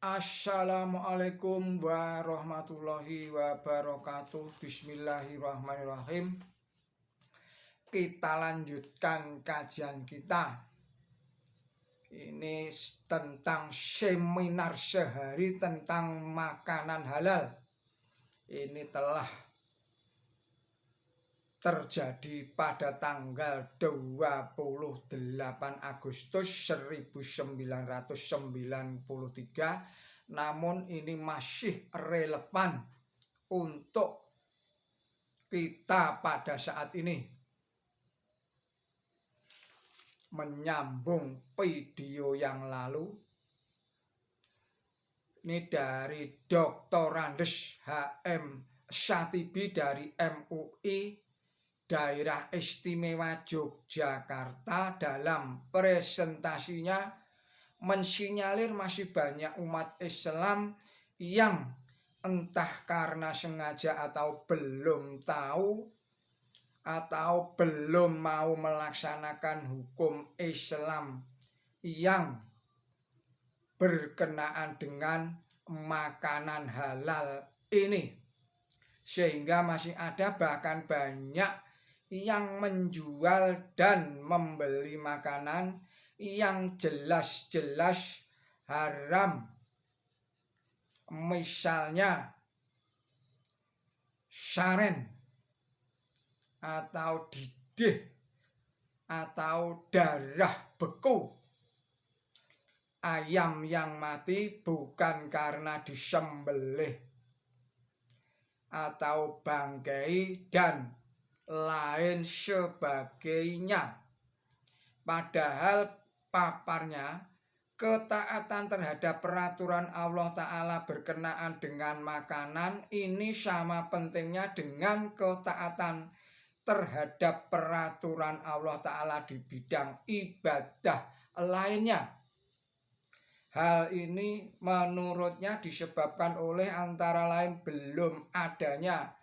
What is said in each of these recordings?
Assalamualaikum warahmatullahi wabarakatuh. Bismillahirrahmanirrahim. Kita lanjutkan kajian kita. Ini tentang seminar sehari tentang makanan halal. Ini telah terjadi pada tanggal 28 Agustus 1993, namun ini masih relevan untuk kita pada saat ini. Menyambung video yang lalu, ini dari Dr. Andes HM Satibi dari MUI Daerah Istimewa Yogyakarta. Dalam presentasinya mensinyalir masih banyak umat Islam yang entah karena sengaja atau belum tahu atau belum mau melaksanakan hukum Islam yang berkenaan dengan makanan halal ini, sehingga masih ada bahkan banyak yang menjual dan membeli makanan yang jelas-jelas haram. Misalnya saren atau didih atau darah beku, ayam yang mati bukan karena disembelih atau bangkai dan lain sebagainya. Padahal paparnya ketaatan terhadap peraturan Allah Ta'ala berkenaan dengan makanan ini sama pentingnya dengan ketaatan terhadap peraturan Allah Ta'ala di bidang ibadah lainnya. Hal ini menurutnya disebabkan oleh antara lain belum adanya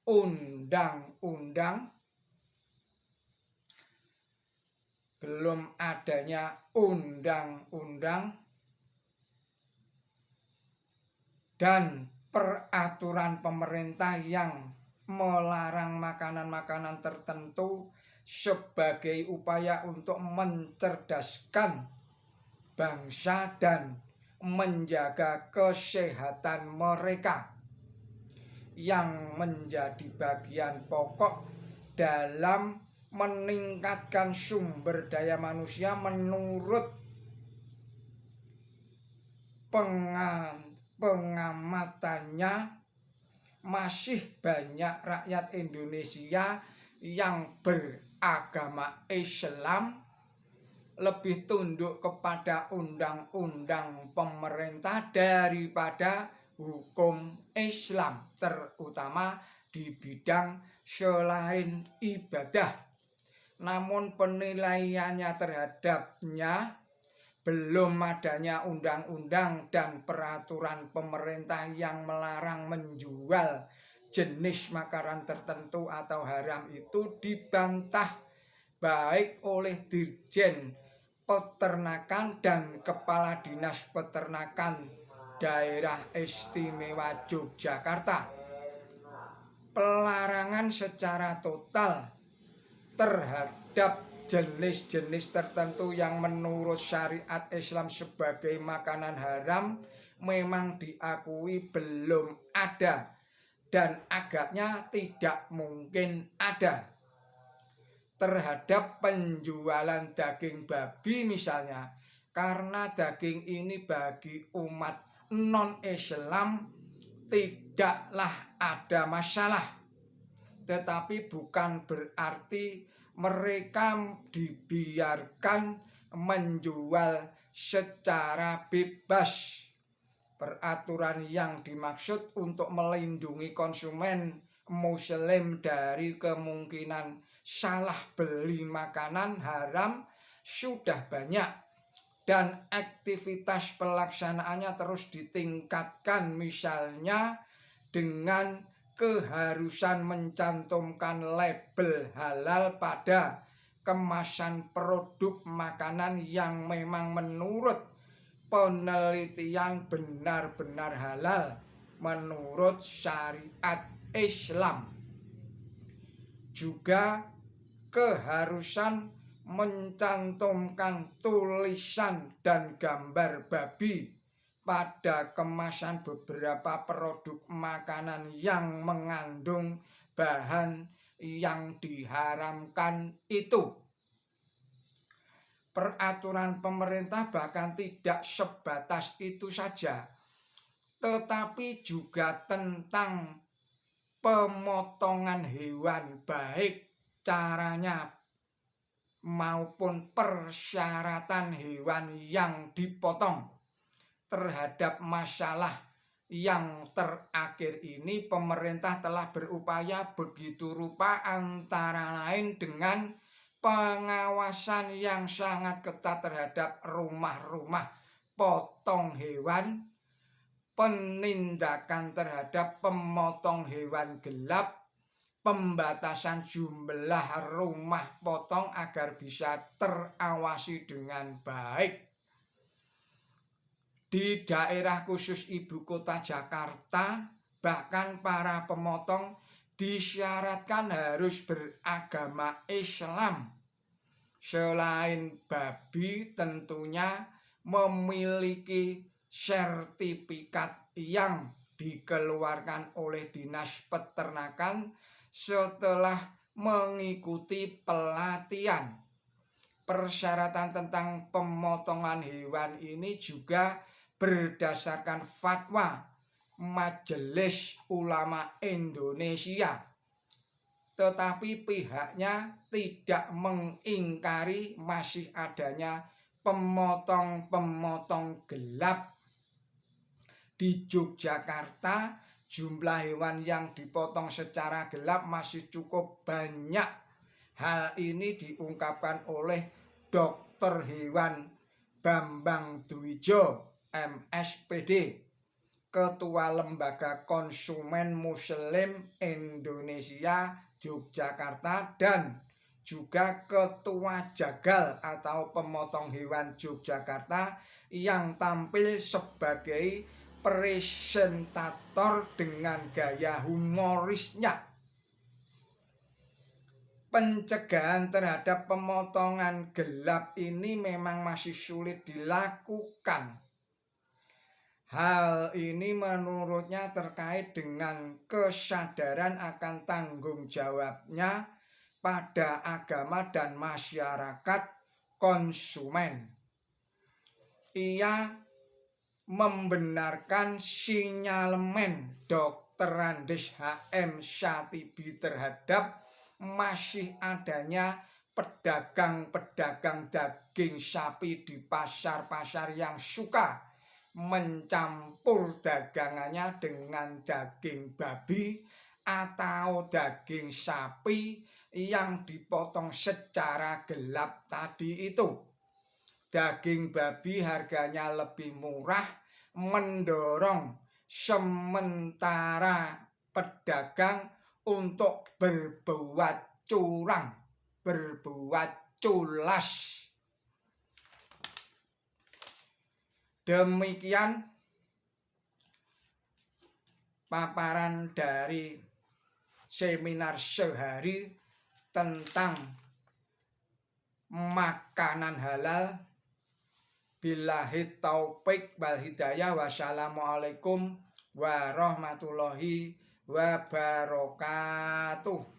undang-undang dan peraturan pemerintah yang melarang makanan-makanan tertentu sebagai upaya untuk mencerdaskan bangsa dan menjaga kesehatan mereka, yang menjadi bagian pokok dalam meningkatkan sumber daya manusia. Menurut pengamatannya, masih banyak rakyat Indonesia yang beragama Islam lebih tunduk kepada undang-undang pemerintah daripada hukum Islam, terutama di bidang selain ibadah. Namun penilaiannya terhadapnya belum adanya undang-undang dan peraturan pemerintah yang melarang menjual jenis makanan tertentu atau haram itu dibantah baik oleh Dirjen Peternakan dan Kepala Dinas Peternakan Daerah Istimewa Yogyakarta. Pelarangan secara total terhadap jenis-jenis tertentu yang menurut syariat Islam sebagai makanan haram memang diakui belum ada dan agaknya tidak mungkin ada. Terhadap penjualan daging babi misalnya, karena daging ini bagi umat non-Islam tidaklah ada masalah, tetapi bukan berarti mereka dibiarkan menjual secara bebas. Peraturan yang dimaksud untuk melindungi konsumen muslim dari kemungkinan salah beli makanan haram sudah banyak dan aktivitas pelaksanaannya terus ditingkatkan, misalnya dengan keharusan mencantumkan label halal pada kemasan produk makanan yang memang menurut penelitian benar-benar halal menurut syariat Islam. Juga keharusan mencantumkan tulisan dan gambar babi pada kemasan beberapa produk makanan yang mengandung bahan yang diharamkan itu. Peraturan pemerintah bahkan tidak sebatas itu saja, tetapi juga tentang pemotongan hewan, baik caranya maupun persyaratan hewan yang dipotong. Terhadap masalah yang terakhir ini, pemerintah telah berupaya begitu rupa, antara lain dengan pengawasan yang sangat ketat terhadap rumah-rumah potong hewan, penindakan terhadap pemotong hewan gelap, pembatasan jumlah rumah potong agar bisa terawasi dengan baik. Di daerah khusus ibu kota Jakarta, bahkan para pemotong disyaratkan harus beragama Islam. Selain babi, tentunya memiliki sertifikat yang dikeluarkan oleh Dinas Peternakan setelah mengikuti pelatihan. Persyaratan tentang pemotongan hewan ini juga berdasarkan fatwa Majelis Ulama Indonesia, tetapi pihaknya tidak mengingkari masih adanya pemotong-pemotong gelap. Di Yogyakarta, jumlah hewan yang dipotong secara gelap masih cukup banyak. Hal ini diungkapkan oleh Dokter Hewan Bambang Dwijo, MSPD, Ketua Lembaga Konsumen Muslim Indonesia Yogyakarta, dan juga Ketua Jagal atau Pemotong Hewan Yogyakarta, yang tampil sebagai presentator dengan gaya humorisnya. Pencegahan terhadap pemotongan gelap ini memang masih sulit dilakukan. Hal ini menurutnya terkait dengan kesadaran akan tanggung jawabnya pada agama dan masyarakat konsumen. Ia membenarkan sinyalemen Dr. Andes HM Syatibi terhadap masih adanya pedagang-pedagang daging sapi di pasar-pasar yang suka mencampur dagangannya dengan daging babi atau daging sapi yang dipotong secara gelap tadi itu. Daging babi harganya lebih murah, mendorong sementara pedagang untuk berbuat curang, berbuat culas. Demikian paparan dari seminar sehari tentang makanan halal. Billahi taufik wal hidayah. Wassalamualaikum warahmatullahi wabarakatuh.